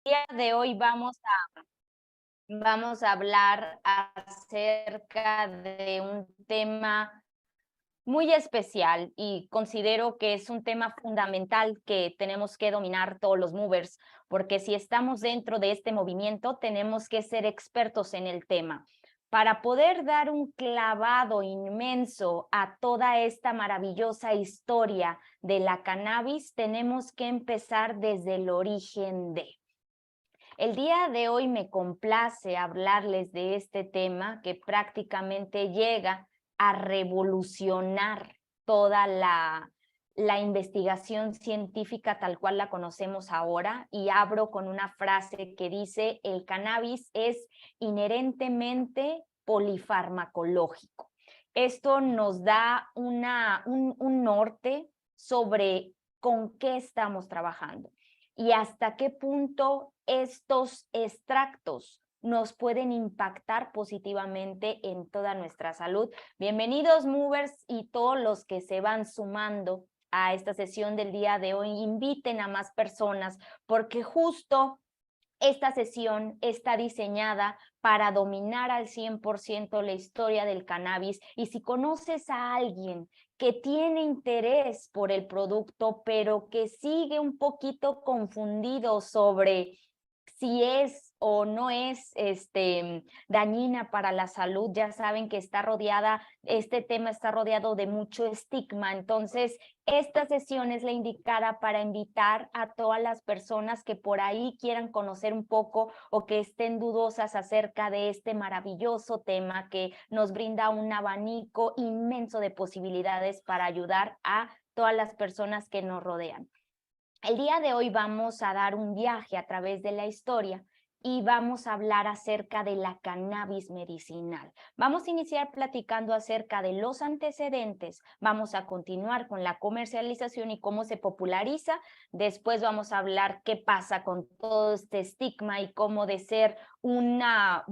día de hoy vamos a hablar acerca de un tema muy especial y considero que es un tema fundamental que tenemos que dominar todos los movers, porque si estamos dentro de este movimiento, tenemos que ser expertos en el tema. Para poder dar un clavado inmenso a toda esta maravillosa historia de la cannabis, tenemos que empezar desde el origen de. El día de hoy me complace hablarles de este tema que prácticamente llega a revolucionar toda la investigación científica tal cual la conocemos ahora, y abro con una frase que dice: el cannabis es inherentemente polifarmacológico. Esto nos da un norte sobre con qué estamos trabajando y hasta qué punto estos extractos nos pueden impactar positivamente en toda nuestra salud. Bienvenidos, movers, y todos los que se van sumando a esta sesión del día de hoy. Inviten a más personas, porque justo esta sesión está diseñada para dominar al 100% la historia del cannabis, y si conoces a alguien que tiene interés por el producto, pero que sigue un poquito confundido sobre si es o no es dañina para la salud, ya saben que este tema está rodeado de mucho estigma. Entonces, esta sesión es la indicada para invitar a todas las personas que por ahí quieran conocer un poco o que estén dudosas acerca de este maravilloso tema que nos brinda un abanico inmenso de posibilidades para ayudar a todas las personas que nos rodean. El día de hoy vamos a dar un viaje a través de la historia y vamos a hablar acerca de la cannabis medicinal. Vamos a iniciar platicando acerca de los antecedentes, vamos a continuar con la comercialización y cómo se populariza, después vamos a hablar qué pasa con todo este estigma y cómo de ser una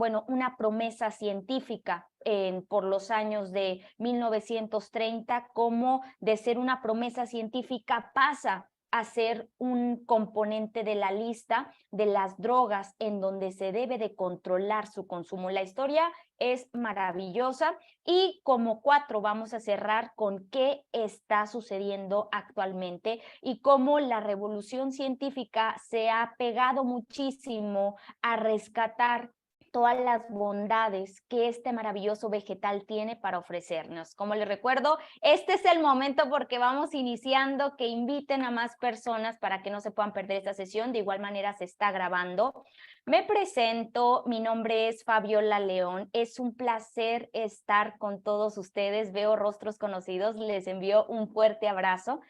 promesa científica por los años de 1930, cómo de ser una promesa científica pasa a ser un componente de la lista de las drogas en donde se debe de controlar su consumo. La historia es maravillosa, y como 4 vamos a cerrar con qué está sucediendo actualmente y cómo la revolución científica se ha pegado muchísimo a rescatar todas las bondades que este maravilloso vegetal tiene para ofrecernos. Como les recuerdo, este es el momento porque vamos iniciando, que inviten a más personas para que no se puedan perder esta sesión. De igual manera se está grabando. Me presento, mi nombre es Fabiola León. Es un placer estar con todos ustedes. Veo rostros conocidos, les envío un fuerte abrazo.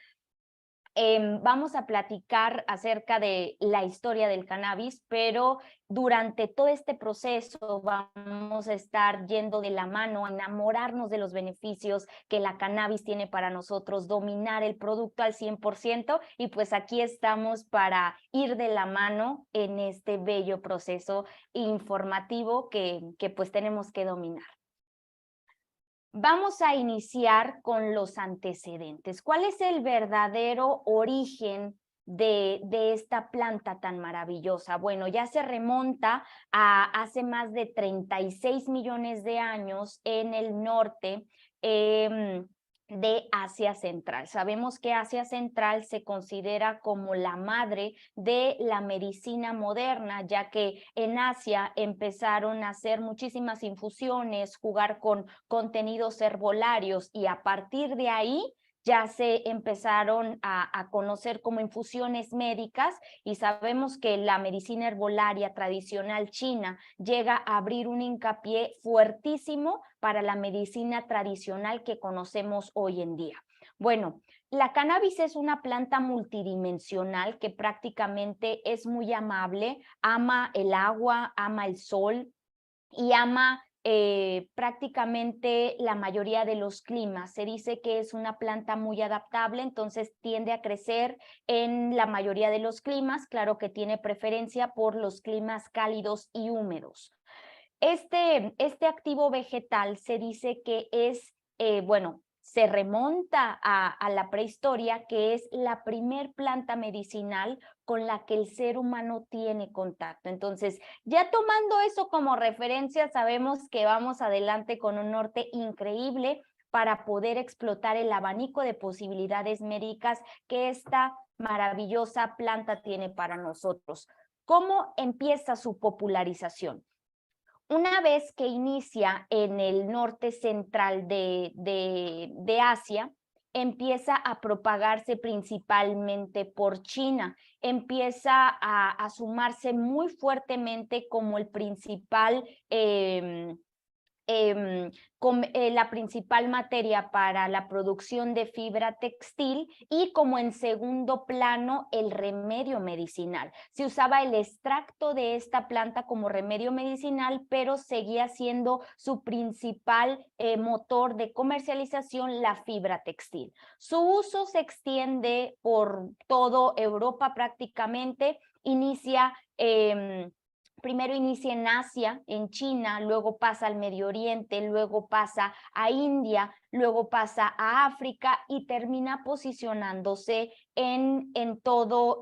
Vamos a platicar acerca de la historia del cannabis, pero durante todo este proceso vamos a estar yendo de la mano a enamorarnos de los beneficios que la cannabis tiene para nosotros, dominar el producto al 100%, y pues aquí estamos para ir de la mano en este bello proceso informativo que pues tenemos que dominar. Vamos a iniciar con los antecedentes. ¿Cuál es el verdadero origen de esta planta tan maravillosa? Bueno, ya se remonta a hace más de 36 millones de años en el norte de Asia Central. Sabemos que Asia Central se considera como la madre de la medicina moderna, ya que en Asia empezaron a hacer muchísimas infusiones, jugar con contenidos herbolarios, y a partir de ahí ya se empezaron a conocer como infusiones médicas, y sabemos que la medicina herbolaria tradicional china llega a abrir un hincapié fuertísimo para la medicina tradicional que conocemos hoy en día. Bueno, la cannabis es una planta multidimensional que prácticamente es muy amable, ama el agua, ama el sol y ama prácticamente la mayoría de los climas. Se dice que es una planta muy adaptable, entonces tiende a crecer en la mayoría de los climas. Claro que tiene preferencia por los climas cálidos y húmedos. Este activo vegetal se dice que es, se remonta a la prehistoria, que es la primer planta medicinal con la que el ser humano tiene contacto. Entonces, ya tomando eso como referencia, sabemos que vamos adelante con un norte increíble para poder explotar el abanico de posibilidades médicas que esta maravillosa planta tiene para nosotros. ¿Cómo empieza su popularización? Una vez que inicia en el norte central de Asia, empieza a propagarse principalmente por China, empieza a sumarse muy fuertemente como el principal la principal materia para la producción de fibra textil y como en segundo plano el remedio medicinal. Se usaba el extracto de esta planta como remedio medicinal, pero seguía siendo su principal motor de comercialización la fibra textil. Su uso se extiende por toda Europa prácticamente, primero inicia en Asia, en China, luego pasa al Medio Oriente, luego pasa a India, luego pasa a África y termina posicionándose en todo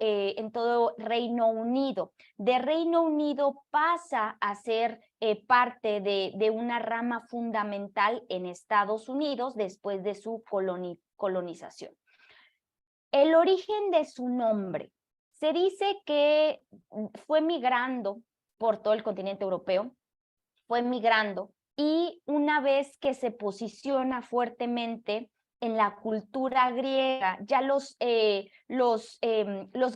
Reino Unido. De Reino Unido pasa a ser parte de una rama fundamental en Estados Unidos después de su colonización. El origen de su nombre. Se dice que fue migrando por todo el continente europeo, fue migrando y una vez que se posiciona fuertemente en la cultura griega, ya los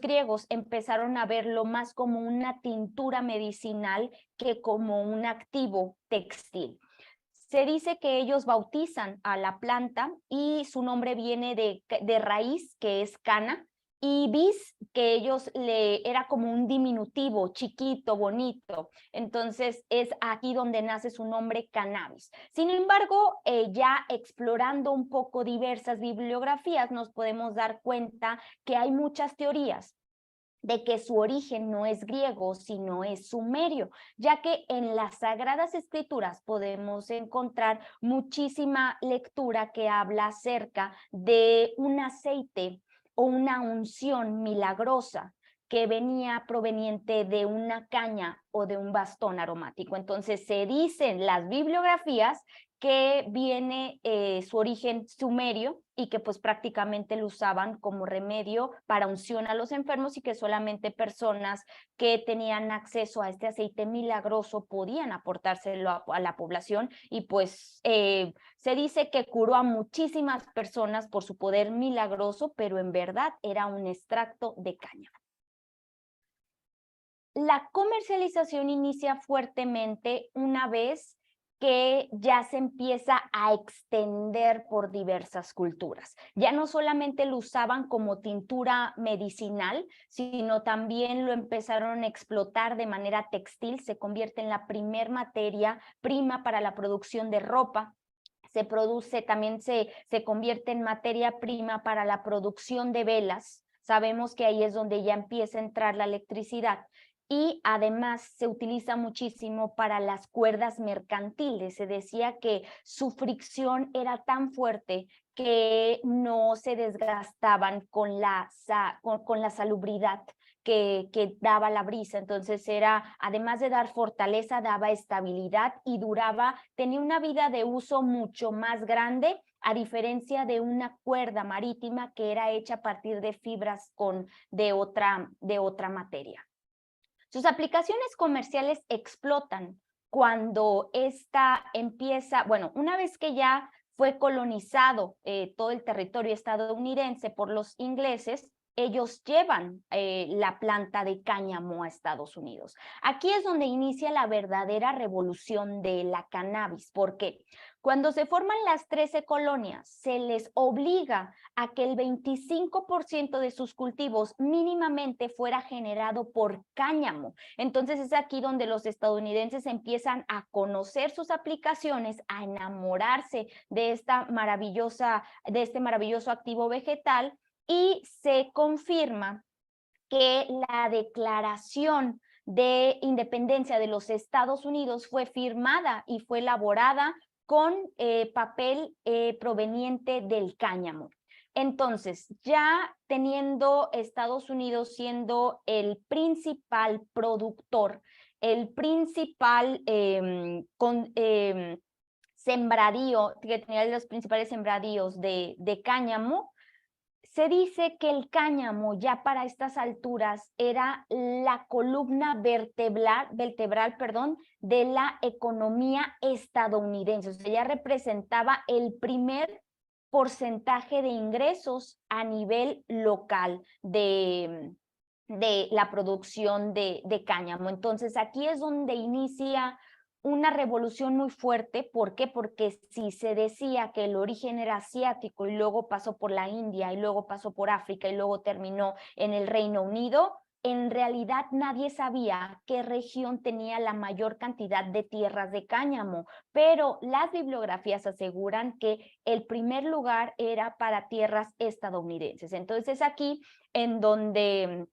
griegos empezaron a verlo más como una tintura medicinal que como un activo textil. Se dice que ellos bautizan a la planta y su nombre viene de raíz, que es cana, y bis, que era como un diminutivo, chiquito, bonito. Entonces es aquí donde nace su nombre cannabis. Sin embargo, ya explorando un poco diversas bibliografías, nos podemos dar cuenta que hay muchas teorías de que su origen no es griego, sino es sumerio, ya que en las Sagradas Escrituras podemos encontrar muchísima lectura que habla acerca de un aceite o una unción milagrosa que venía proveniente de una caña o de un bastón aromático. Entonces se dicen las bibliografías que viene su origen sumerio y que pues prácticamente lo usaban como remedio para unción a los enfermos y que solamente personas que tenían acceso a este aceite milagroso podían aportárselo a la población y pues se dice que curó a muchísimas personas por su poder milagroso, pero en verdad era un extracto de cáñamo. La comercialización inicia fuertemente una vez que ya se empieza a extender por diversas culturas. Ya no solamente lo usaban como tintura medicinal, sino también lo empezaron a explotar de manera textil, se convierte en la primer materia prima para la producción de ropa. También se convierte en materia prima para la producción de velas. Sabemos que ahí es donde ya empieza a entrar la electricidad. Y además se utiliza muchísimo para las cuerdas mercantiles. Se decía que su fricción era tan fuerte que no se desgastaban con la salubridad que daba la brisa. Entonces además de dar fortaleza, daba estabilidad y tenía una vida de uso mucho más grande, a diferencia de una cuerda marítima que era hecha a partir de fibras de otra materia. Sus aplicaciones comerciales explotan cuando esta empieza, una vez que ya fue colonizado todo el territorio estadounidense por los ingleses, ellos llevan la planta de cáñamo a Estados Unidos. Aquí es donde inicia la verdadera revolución de la cannabis, porque cuando se forman las 13 colonias, se les obliga a que el 25% de sus cultivos mínimamente fuera generado por cáñamo. Entonces es aquí donde los estadounidenses empiezan a conocer sus aplicaciones, a enamorarse de este maravilloso activo vegetal, y se confirma que la Declaración de Independencia de los Estados Unidos fue firmada y fue elaborada con papel proveniente del cáñamo. Entonces, ya teniendo Estados Unidos siendo el principal productor, el principal sembradío, que tenía los principales sembradíos de cáñamo, se dice que el cáñamo ya para estas alturas era la columna vertebral, perdón, de la economía estadounidense. O sea, ya representaba el primer porcentaje de ingresos a nivel local de la producción de cáñamo. Entonces, aquí es donde inicia una revolución muy fuerte. ¿Por qué? Porque si se decía que el origen era asiático y luego pasó por la India y luego pasó por África y luego terminó en el Reino Unido, en realidad nadie sabía qué región tenía la mayor cantidad de tierras de cáñamo, pero las bibliografías aseguran que el primer lugar era para tierras estadounidenses. Entonces aquí en donde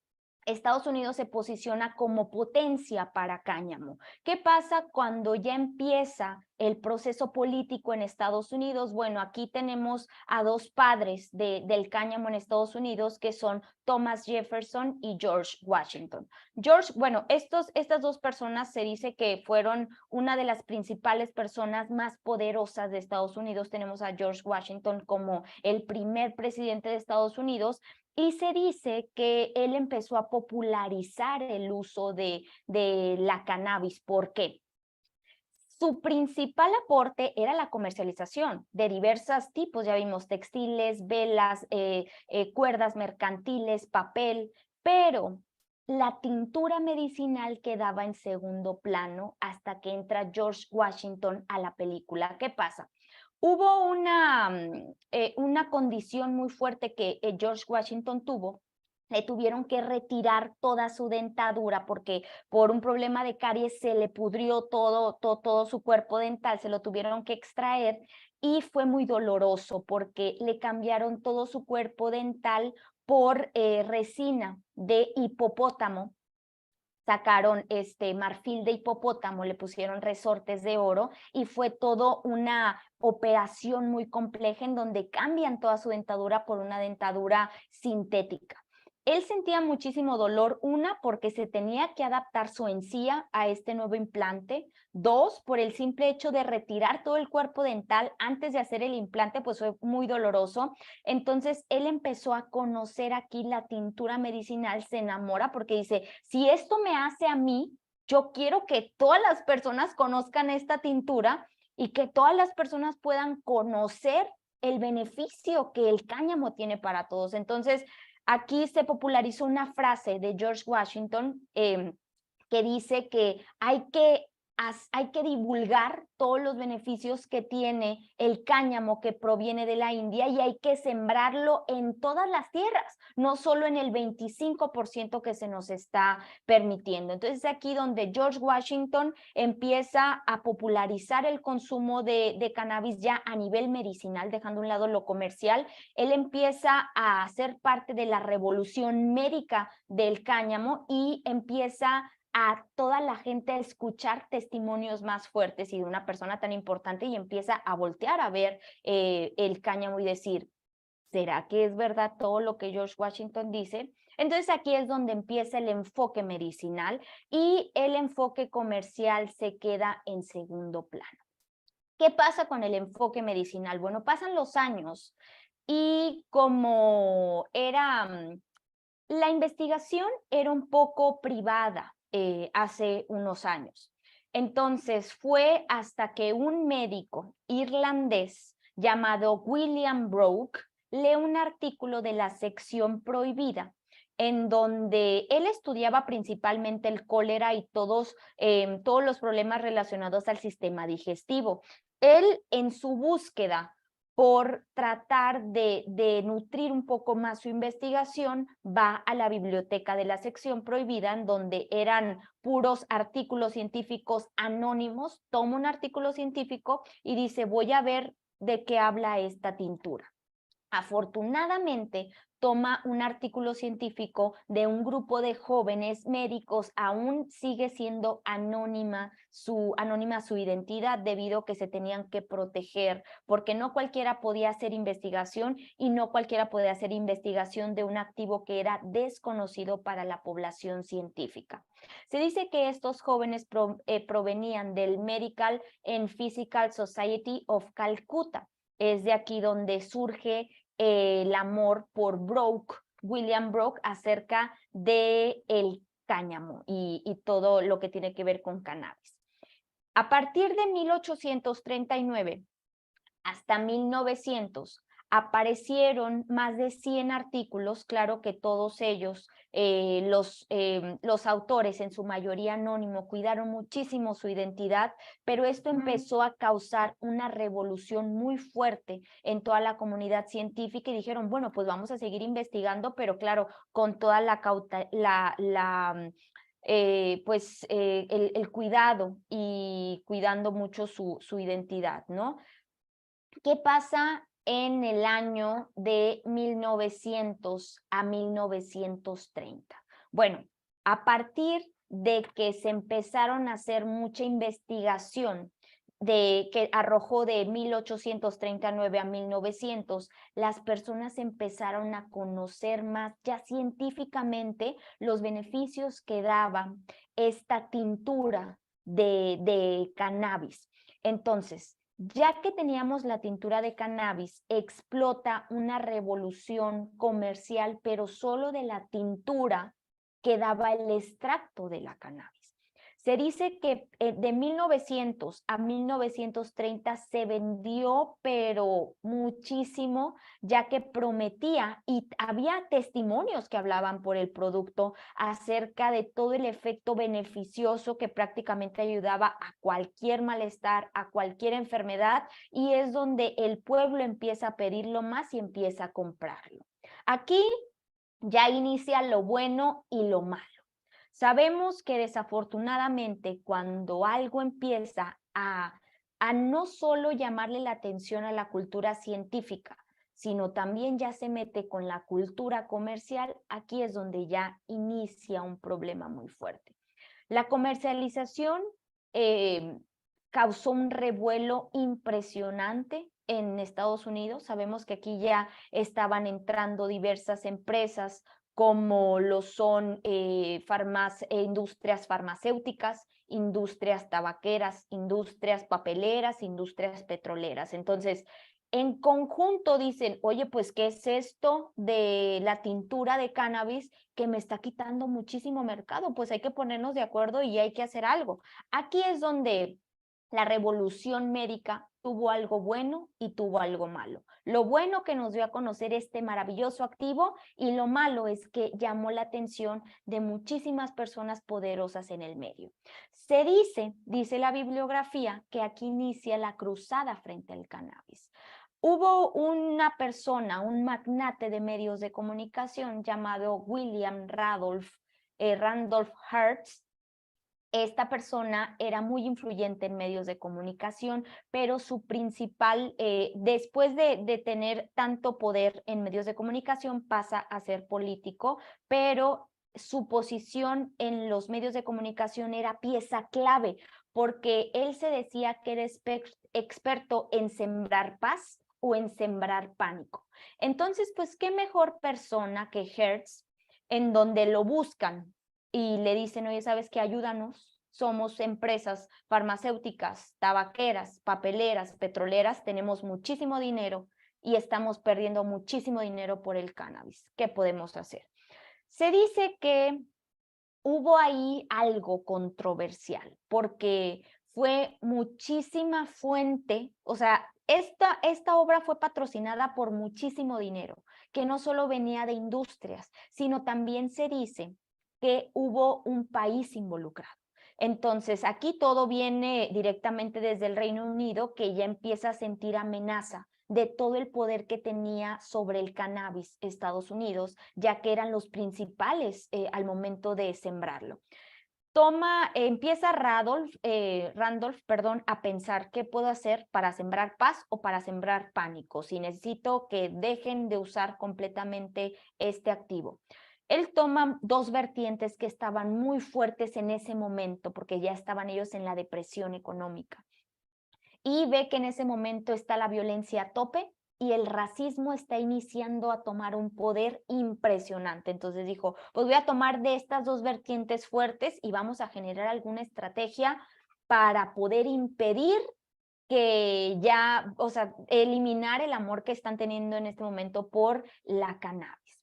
Estados Unidos se posiciona como potencia para cáñamo. ¿Qué pasa cuando ya empieza el proceso político en Estados Unidos? Bueno, aquí tenemos a dos padres del cáñamo en Estados Unidos, que son Thomas Jefferson y George Washington. Bueno, estas dos personas se dice que fueron una de las principales personas más poderosas de Estados Unidos. Tenemos a George Washington como el primer presidente de Estados Unidos, y se dice que él empezó a popularizar el uso de la cannabis. ¿Por qué? Su principal aporte era la comercialización de diversos tipos, ya vimos textiles, velas, cuerdas mercantiles, papel, pero la tintura medicinal quedaba en segundo plano hasta que entra George Washington a la película. ¿Qué pasa? Hubo una condición muy fuerte que George Washington tuvo. Le tuvieron que retirar toda su dentadura porque por un problema de caries se le pudrió todo su cuerpo dental, se lo tuvieron que extraer y fue muy doloroso porque le cambiaron todo su cuerpo dental por resina de hipopótamo. Sacaron marfil de hipopótamo, le pusieron resortes de oro y fue todo una operación muy compleja en donde cambian toda su dentadura por una dentadura sintética. Él sentía muchísimo dolor, una, porque se tenía que adaptar su encía a este nuevo implante, dos, por el simple hecho de retirar todo el cuerpo dental antes de hacer el implante, pues fue muy doloroso. Entonces él empezó a conocer aquí la tintura medicinal, se enamora porque dice, si esto me hace a mí, yo quiero que todas las personas conozcan esta tintura y que todas las personas puedan conocer el beneficio que el cáñamo tiene para todos. Entonces, aquí se popularizó una frase de George Washington que dice que hay que divulgar todos los beneficios que tiene el cáñamo que proviene de la India y hay que sembrarlo en todas las tierras, no solo en el 25% que se nos está permitiendo. Entonces, aquí donde George Washington empieza a popularizar el consumo de cannabis ya a nivel medicinal, dejando a un lado lo comercial. Él empieza a ser parte de la revolución médica del cáñamo y empieza a toda la gente a escuchar testimonios más fuertes y de una persona tan importante y empieza a voltear a ver el cáñamo y decir, ¿será que es verdad todo lo que George Washington dice? Entonces aquí es donde empieza el enfoque medicinal y el enfoque comercial se queda en segundo plano. ¿Qué pasa con el enfoque medicinal? Bueno, pasan los años y como era la investigación era un poco privada hace unos años. Entonces fue hasta que un médico irlandés llamado William Broke lee un artículo de la sección prohibida en donde él estudiaba principalmente el cólera y todos los problemas relacionados al sistema digestivo. Él, en su búsqueda por tratar de nutrir un poco más su investigación, va a la biblioteca de la sección prohibida, en donde eran puros artículos científicos anónimos, toma un artículo científico y dice, voy a ver de qué habla esta tintura. Afortunadamente, toma un artículo científico de un grupo de jóvenes médicos, aún sigue siendo anónima su identidad debido a que se tenían que proteger, porque no cualquiera podía hacer investigación y no cualquiera podía hacer investigación de un activo que era desconocido para la población científica. Se dice que estos jóvenes provenían del Medical and Physical Society of Calcutta. Es de aquí donde surge el amor por William Brook, acerca de el cáñamo y todo lo que tiene que ver con cannabis. A partir de 1839 hasta 1900 aparecieron más de 100 artículos, claro que todos ellos, los autores, en su mayoría anónimo, cuidaron muchísimo su identidad, pero esto empezó a causar una revolución muy fuerte en toda la comunidad científica y dijeron, bueno, pues vamos a seguir investigando, pero claro, con toda el cuidado y cuidando mucho su identidad, ¿no? ¿Qué pasa en el año de 1900 a 1930? Bueno, a partir de que se empezaron a hacer mucha investigación que arrojó de 1839 a 1900, las personas empezaron a conocer más ya científicamente los beneficios que daba esta tintura de cannabis. Entonces, ya que teníamos la tintura de cannabis, explota una revolución comercial, pero solo de la tintura que daba el extracto de la cannabis. Se dice que de 1900 a 1930 se vendió, pero muchísimo, ya que prometía y había testimonios que hablaban por el producto acerca de todo el efecto beneficioso que prácticamente ayudaba a cualquier malestar, a cualquier enfermedad, y es donde el pueblo empieza a pedirlo más y empieza a comprarlo. Aquí ya inicia lo bueno y lo malo. Sabemos que desafortunadamente cuando algo empieza a no solo llamarle la atención a la cultura científica, sino también ya se mete con la cultura comercial, aquí es donde ya inicia un problema muy fuerte. La comercialización causó un revuelo impresionante en Estados Unidos. Sabemos que aquí ya estaban entrando diversas empresas como lo son industrias farmacéuticas, industrias tabaqueras, industrias papeleras, industrias petroleras. Entonces, en conjunto dicen, oye, pues, ¿qué es esto de la tintura de cannabis que me está quitando muchísimo mercado? Pues hay que ponernos de acuerdo y hay que hacer algo. Aquí es donde la revolución médica tuvo algo bueno y tuvo algo malo. Lo bueno que nos dio a conocer este maravilloso activo y lo malo es que llamó la atención de muchísimas personas poderosas en el medio. Se dice la bibliografía, que aquí inicia la cruzada frente al cannabis. Hubo una persona, un magnate de medios de comunicación llamado William Randolph Hearst. Esta persona era muy influyente en medios de comunicación, pero su principal, después de tener tanto poder en medios de comunicación, pasa a ser político, pero su posición en los medios de comunicación era pieza clave, porque él se decía que era experto en sembrar paz o en sembrar pánico. Entonces, pues, ¿qué mejor persona que Hertz, en donde lo buscan y le dicen, oye, ¿sabes qué? Ayúdanos, somos empresas farmacéuticas, tabaqueras, papeleras, petroleras, tenemos muchísimo dinero y estamos perdiendo muchísimo dinero por el cannabis. ¿Qué podemos hacer? Se dice que hubo ahí algo controversial, porque fue muchísima fuente, o sea, esta obra fue patrocinada por muchísimo dinero, que no solo venía de industrias, sino también se dice que hubo un país involucrado. Entonces, aquí todo viene directamente desde el Reino Unido, que ya empieza a sentir amenaza de todo el poder que tenía sobre el cannabis Estados Unidos, ya que eran los principales al momento de sembrarlo. empieza Randolph, perdón, a pensar qué puedo hacer para sembrar paz o para sembrar pánico, si necesito que dejen de usar completamente este activo. Él toma dos vertientes que estaban muy fuertes en ese momento, porque ya estaban ellos en la depresión económica, y ve que en ese momento está la violencia a tope y el racismo está iniciando a tomar un poder impresionante. Entonces dijo, pues voy a tomar de estas dos vertientes fuertes y vamos a generar alguna estrategia para poder impedir que ya, o sea, eliminar el amor que están teniendo en este momento por la cannabis.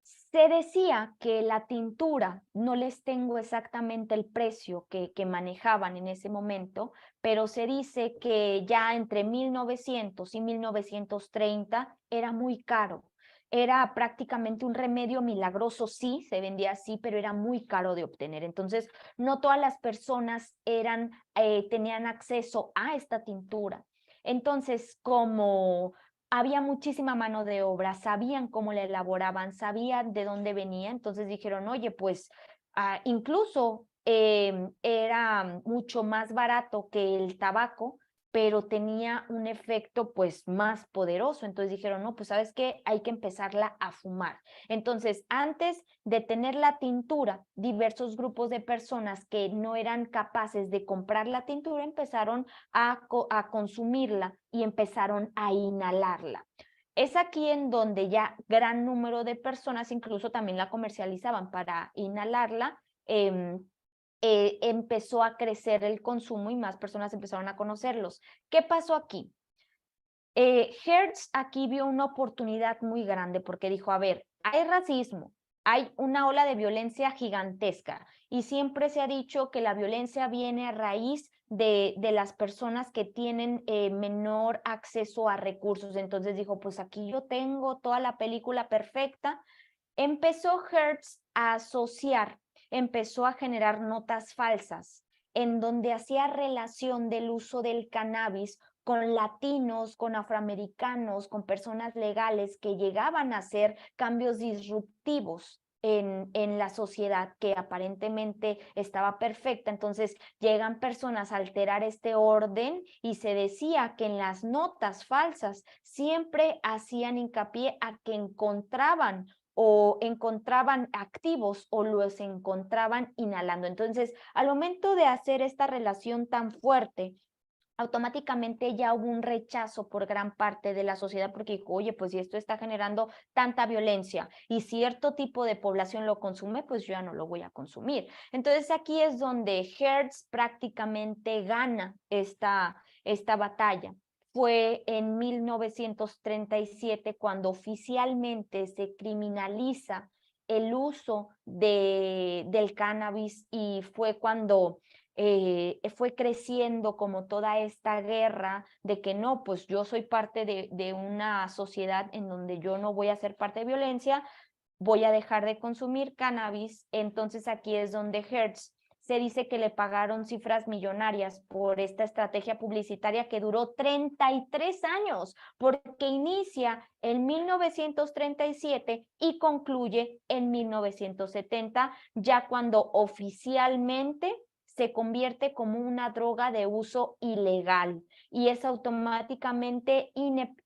Se decía que la tintura, no les tengo exactamente el precio que manejaban en ese momento, pero se dice que ya entre 1900 y 1930 era muy caro. Era prácticamente un remedio milagroso, sí, se vendía así, pero era muy caro de obtener. Entonces, no todas las personas tenían acceso a esta tintura. Entonces, como había muchísima mano de obra, sabían cómo la elaboraban, sabían de dónde venía, entonces dijeron, oye, pues incluso era mucho más barato que el tabaco, pero tenía un efecto pues más poderoso, entonces dijeron, no, pues sabes qué, hay que empezarla a fumar. Entonces, antes de tener la tintura, diversos grupos de personas que no eran capaces de comprar la tintura empezaron a consumirla y empezaron a inhalarla. Es aquí en donde ya gran número de personas incluso también la comercializaban para inhalarla. Empezó a crecer el consumo y más personas empezaron a conocerlos. ¿Qué pasó aquí? Hertz aquí vio una oportunidad muy grande porque dijo, a ver, hay racismo, hay una ola de violencia gigantesca y siempre se ha dicho que la violencia viene a raíz de las personas que tienen menor acceso a recursos. Entonces dijo, pues aquí yo tengo toda la película perfecta. Empezó Hertz a asociar, empezó a generar notas falsas en donde hacía relación del uso del cannabis con latinos, con afroamericanos, con personas legales que llegaban a hacer cambios disruptivos en la sociedad que aparentemente estaba perfecta. Entonces llegan personas a alterar este orden y se decía que en las notas falsas siempre hacían hincapié a que encontraban activos o los encontraban inhalando. Entonces, al momento de hacer esta relación tan fuerte, automáticamente ya hubo un rechazo por gran parte de la sociedad porque dijo, oye, pues si esto está generando tanta violencia y cierto tipo de población lo consume, pues yo ya no lo voy a consumir. Entonces aquí es donde Hertz prácticamente gana esta batalla. Fue en 1937 cuando oficialmente se criminaliza el uso del cannabis y fue cuando fue creciendo como toda esta guerra de que no, pues yo soy parte de una sociedad en donde yo no voy a ser parte de violencia, voy a dejar de consumir cannabis. Entonces aquí es donde Hertz se dice que le pagaron cifras millonarias por esta estrategia publicitaria que duró 33 años, porque inicia en 1937 y concluye en 1970, ya cuando oficialmente se convierte como una droga de uso ilegal y es automáticamente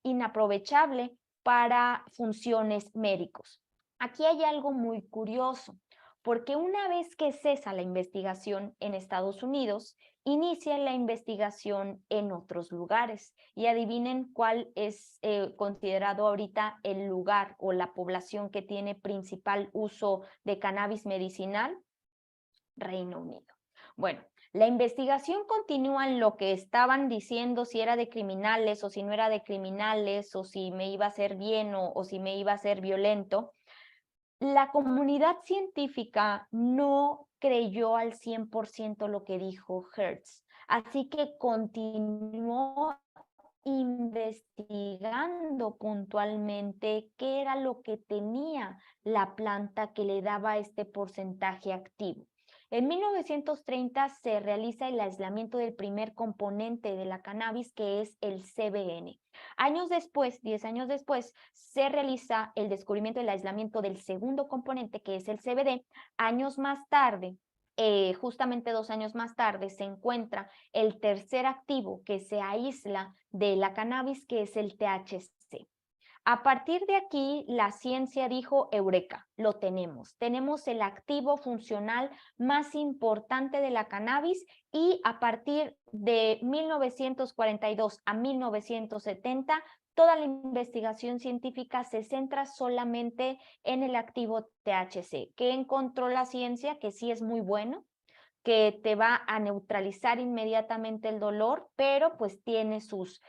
inaprovechable para funciones médicos. Aquí hay algo muy curioso, porque una vez que cesa la investigación en Estados Unidos, inicia la investigación en otros lugares. Y adivinen cuál es considerado ahorita el lugar o la población que tiene principal uso de cannabis medicinal. Reino Unido. Bueno, la investigación continúa en lo que estaban diciendo, si era de criminales o si no era de criminales, o si me iba a hacer bien o si me iba a hacer violento. La comunidad científica no creyó al 100% lo que dijo Hertz, así que continuó investigando puntualmente qué era lo que tenía la planta que le daba este porcentaje activo. En 1930 se realiza el aislamiento del primer componente de la cannabis, que es el CBN. Años después, 10 años después, se realiza el descubrimiento del aislamiento del segundo componente, que es el CBD. Años más tarde, justamente 2 años más tarde, se encuentra el tercer activo que se aísla de la cannabis, que es el THC. A partir de aquí, la ciencia dijo, eureka, lo tenemos. Tenemos el activo funcional más importante de la cannabis y a partir de 1942 a 1970, toda la investigación científica se centra solamente en el activo THC. ¿Qué encontró la ciencia? Que sí es muy bueno, que te va a neutralizar inmediatamente el dolor, pero pues tiene sus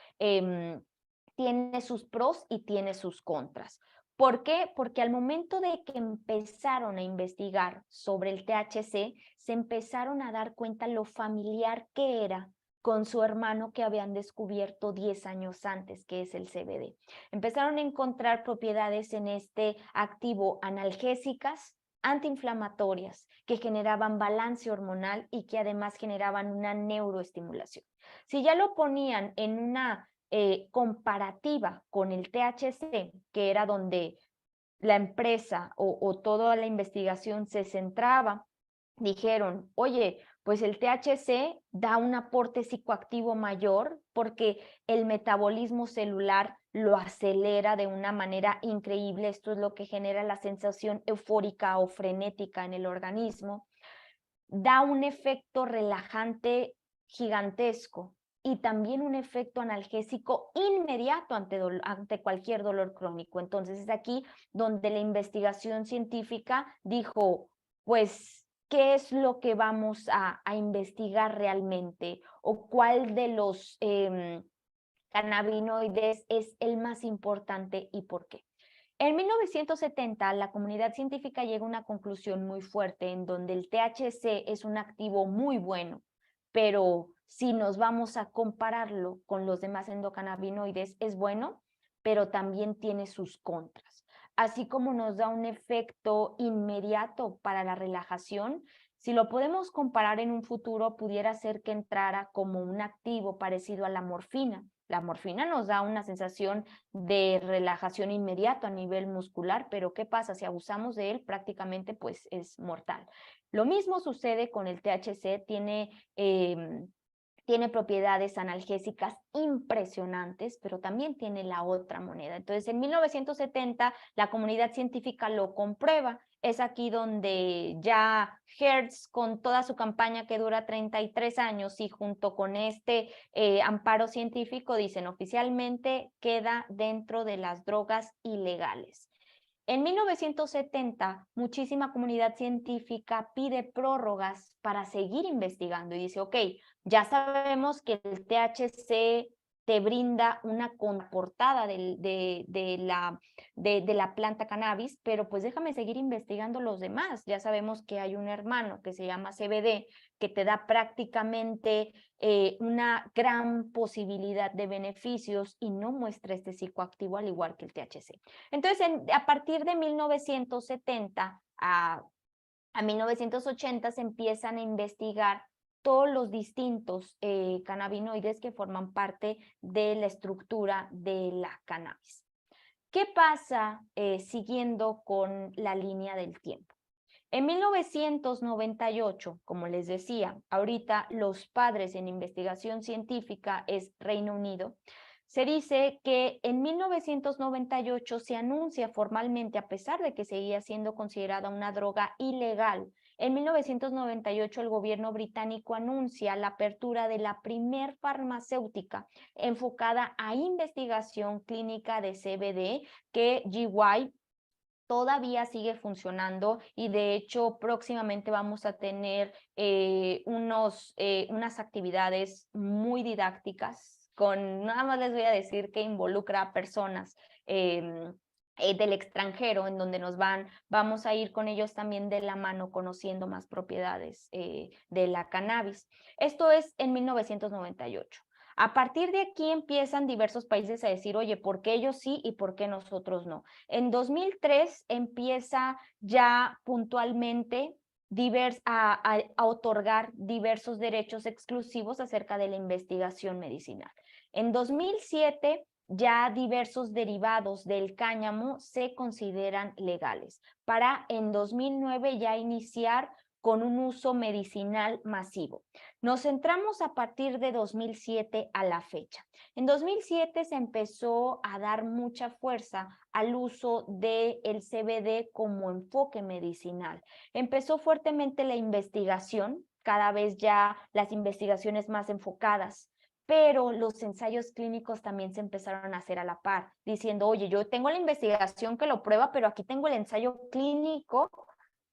pros y tiene sus contras. ¿Por qué? Porque al momento de que empezaron a investigar sobre el THC, se empezaron a dar cuenta lo familiar que era con su hermano que habían descubierto 10 años antes, que es el CBD. Empezaron a encontrar propiedades en este activo analgésicas, antiinflamatorias, que generaban balance hormonal y que además generaban una neuroestimulación. Si ya lo ponían en una comparativa con el THC, que era donde la empresa o toda la investigación se centraba, dijeron, oye, pues el THC da un aporte psicoactivo mayor porque el metabolismo celular lo acelera de una manera increíble. Esto es lo que genera la sensación eufórica o frenética en el organismo. Da un efecto relajante gigantesco y también un efecto analgésico inmediato ante cualquier dolor crónico. Entonces es aquí donde la investigación científica dijo, pues, ¿qué es lo que vamos a investigar realmente? ¿O cuál de los cannabinoides es el más importante y por qué? En 1970, la comunidad científica llega a una conclusión muy fuerte en donde el THC es un activo muy bueno, pero si nos vamos a compararlo con los demás endocannabinoides, es bueno, pero también tiene sus contras. Así como nos da un efecto inmediato para la relajación, si lo podemos comparar en un futuro, pudiera ser que entrara como un activo parecido a la morfina. La morfina nos da una sensación de relajación inmediato a nivel muscular, pero ¿qué pasa? Si abusamos de él, prácticamente pues es mortal. Lo mismo sucede con el THC, tiene propiedades analgésicas impresionantes, pero también tiene la otra moneda. Entonces, en 1970, la comunidad científica lo comprueba. Es aquí donde ya Hertz, con toda su campaña que dura 33 años y junto con este amparo científico, dicen oficialmente queda dentro de las drogas ilegales. En 1970, muchísima comunidad científica pide prórrogas para seguir investigando y dice, ok, ya sabemos que el THC te brinda una comportada de la planta cannabis, pero pues déjame seguir investigando los demás. Ya sabemos que hay un hermano que se llama CBD, que te da prácticamente una gran posibilidad de beneficios y no muestra este psicoactivo al igual que el THC. Entonces, a partir de 1970 a 1980 se empiezan a investigar todos los distintos cannabinoides que forman parte de la estructura de la cannabis. ¿Qué pasa siguiendo con la línea del tiempo? En 1998, como les decía, ahorita los padres en investigación científica es Reino Unido. Se dice que en 1998 se anuncia formalmente, a pesar de que seguía siendo considerada una droga ilegal, en 1998 el gobierno británico anuncia la apertura de la primer farmacéutica enfocada a investigación clínica de CBD, que GY todavía sigue funcionando y de hecho próximamente vamos a tener unas actividades muy didácticas nada más les voy a decir que involucra a personas del extranjero, en donde vamos a ir con ellos también de la mano conociendo más propiedades de la cannabis. Esto es en 1998. A partir de aquí empiezan diversos países a decir, oye, ¿por qué ellos sí y por qué nosotros no? En 2003 empieza ya puntualmente a otorgar diversos derechos exclusivos acerca de la investigación medicinal. En 2007 ya diversos derivados del cáñamo se consideran legales, para en 2009 ya iniciar con un uso medicinal masivo. Nos centramos a partir de 2007 a la fecha. En 2007 se empezó a dar mucha fuerza al uso del CBD como enfoque medicinal. Empezó fuertemente la investigación, cada vez ya las investigaciones más enfocadas, pero los ensayos clínicos también se empezaron a hacer a la par, diciendo, oye, yo tengo la investigación que lo prueba, pero aquí tengo el ensayo clínico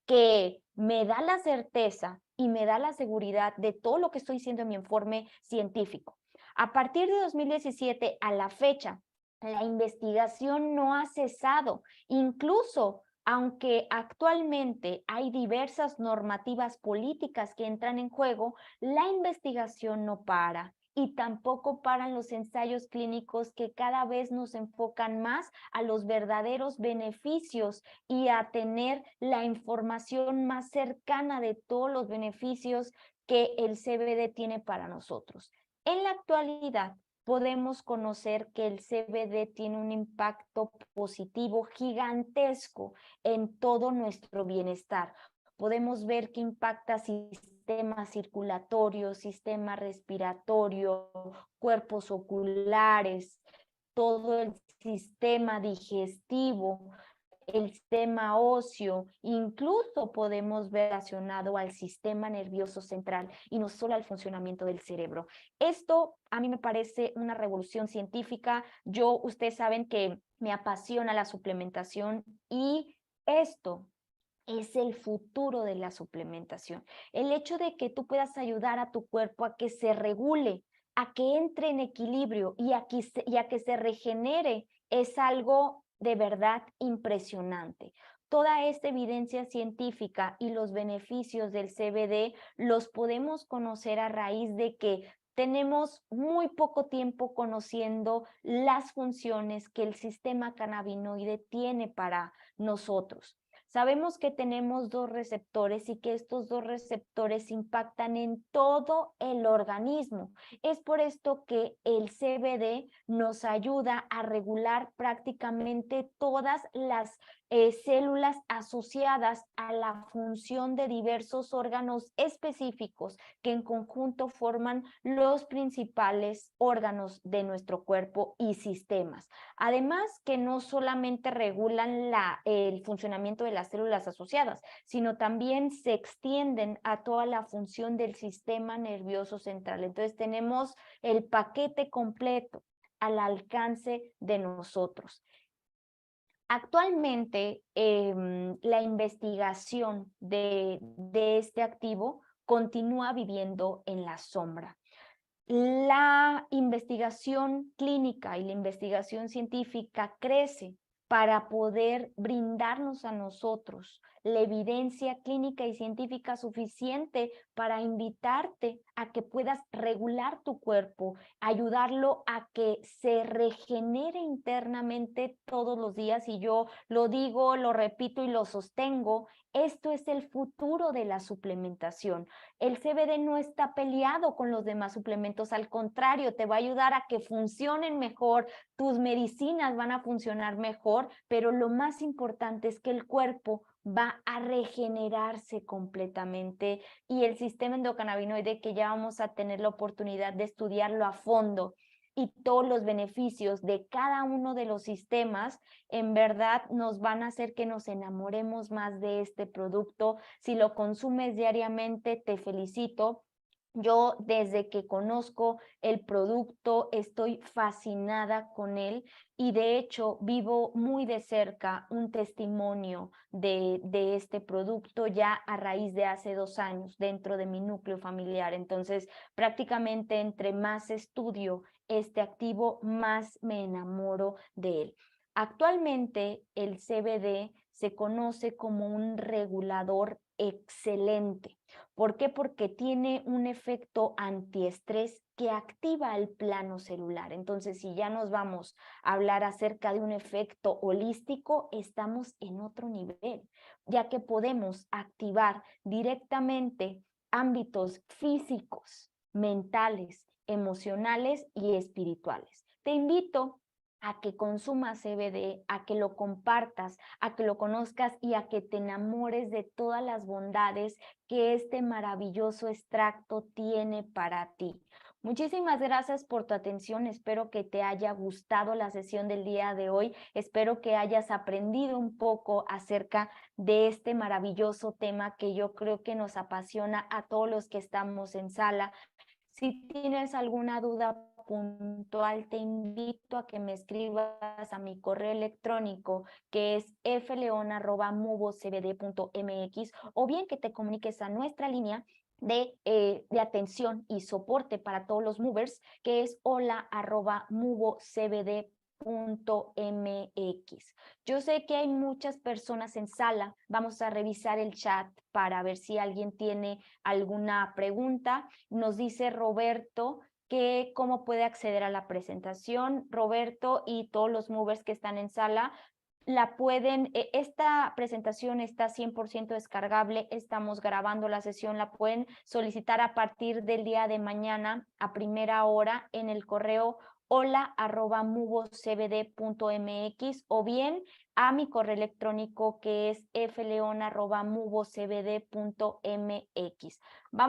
que me da la certeza y me da la seguridad de todo lo que estoy diciendo en mi informe científico. A partir de 2017 a la fecha, la investigación no ha cesado, incluso aunque actualmente hay diversas normativas políticas que entran en juego, la investigación no para. Y tampoco paran los ensayos clínicos que cada vez nos enfocan más a los verdaderos beneficios y a tener la información más cercana de todos los beneficios que el CBD tiene para nosotros. En la actualidad, podemos conocer que el CBD tiene un impacto positivo gigantesco en todo nuestro bienestar. Podemos ver que impacta sistema circulatorio, sistema respiratorio, cuerpos oculares, todo el sistema digestivo, el sistema óseo, incluso podemos ver relacionado al sistema nervioso central y no solo al funcionamiento del cerebro. Esto a mí me parece una revolución científica. Ustedes saben que me apasiona la suplementación y esto es el futuro de la suplementación. El hecho de que tú puedas ayudar a tu cuerpo a que se regule, a que entre en equilibrio y a que se regenere es algo de verdad impresionante. Toda esta evidencia científica y los beneficios del CBD los podemos conocer a raíz de que tenemos muy poco tiempo conociendo las funciones que el sistema cannabinoide tiene para nosotros. Sabemos que tenemos dos receptores y que estos dos receptores impactan en todo el organismo. Es por esto que el CBD nos ayuda a regular prácticamente todas las células asociadas a la función de diversos órganos específicos que en conjunto forman los principales órganos de nuestro cuerpo y sistemas. Además que no solamente regulan el funcionamiento de las células asociadas, sino también se extienden a toda la función del sistema nervioso central. Entonces tenemos el paquete completo al alcance de nosotros. Actualmente, la investigación de este activo continúa viviendo en la sombra. La investigación clínica y la investigación científica crece para poder brindarnos a nosotros la evidencia clínica y científica suficiente para invitarte a que puedas regular tu cuerpo, ayudarlo a que se regenere internamente todos los días. Y yo lo digo, lo repito y lo sostengo, esto es el futuro de la suplementación. El CBD no está peleado con los demás suplementos, al contrario, te va a ayudar a que funcionen mejor, tus medicinas van a funcionar mejor, pero lo más importante es que el cuerpo va a regenerarse completamente y el sistema endocannabinoide, que ya vamos a tener la oportunidad de estudiarlo a fondo, y todos los beneficios de cada uno de los sistemas, en verdad nos van a hacer que nos enamoremos más de este producto. Si lo consumes diariamente, te felicito. Yo desde que conozco el producto estoy fascinada con él y de hecho vivo muy de cerca un testimonio de este producto ya a raíz de hace 2 años dentro de mi núcleo familiar. Entonces prácticamente entre más estudio este activo, más me enamoro de él. Actualmente el CBD se conoce como un regulador excelente. ¿Por qué? Porque tiene un efecto antiestrés que activa el plano celular. Entonces, si ya nos vamos a hablar acerca de un efecto holístico, estamos en otro nivel, ya que podemos activar directamente ámbitos físicos, mentales, emocionales y espirituales. Te invito a que consumas CBD, a que lo compartas, a que lo conozcas y a que te enamores de todas las bondades que este maravilloso extracto tiene para ti. Muchísimas gracias por tu atención. Espero que te haya gustado la sesión del día de hoy. Espero que hayas aprendido un poco acerca de este maravilloso tema que yo creo que nos apasiona a todos los que estamos en sala. Si tienes alguna duda puntual, te invito a que me escribas a mi correo electrónico, que es fleon@muvocbd.mx, o bien que te comuniques a nuestra línea de atención y soporte para todos los movers, que es hola@muvocbd.mx. Yo sé que hay muchas personas en sala. Vamos a revisar el chat para ver si alguien tiene alguna pregunta. Nos dice Roberto que cómo puede acceder a la presentación. Roberto y todos los movers que están en sala esta presentación está 100% descargable, estamos grabando la sesión, la pueden solicitar a partir del día de mañana a primera hora en el correo hola@muvocbd.mx o bien a mi correo electrónico que es fleon@muvocbd.mx. Vamos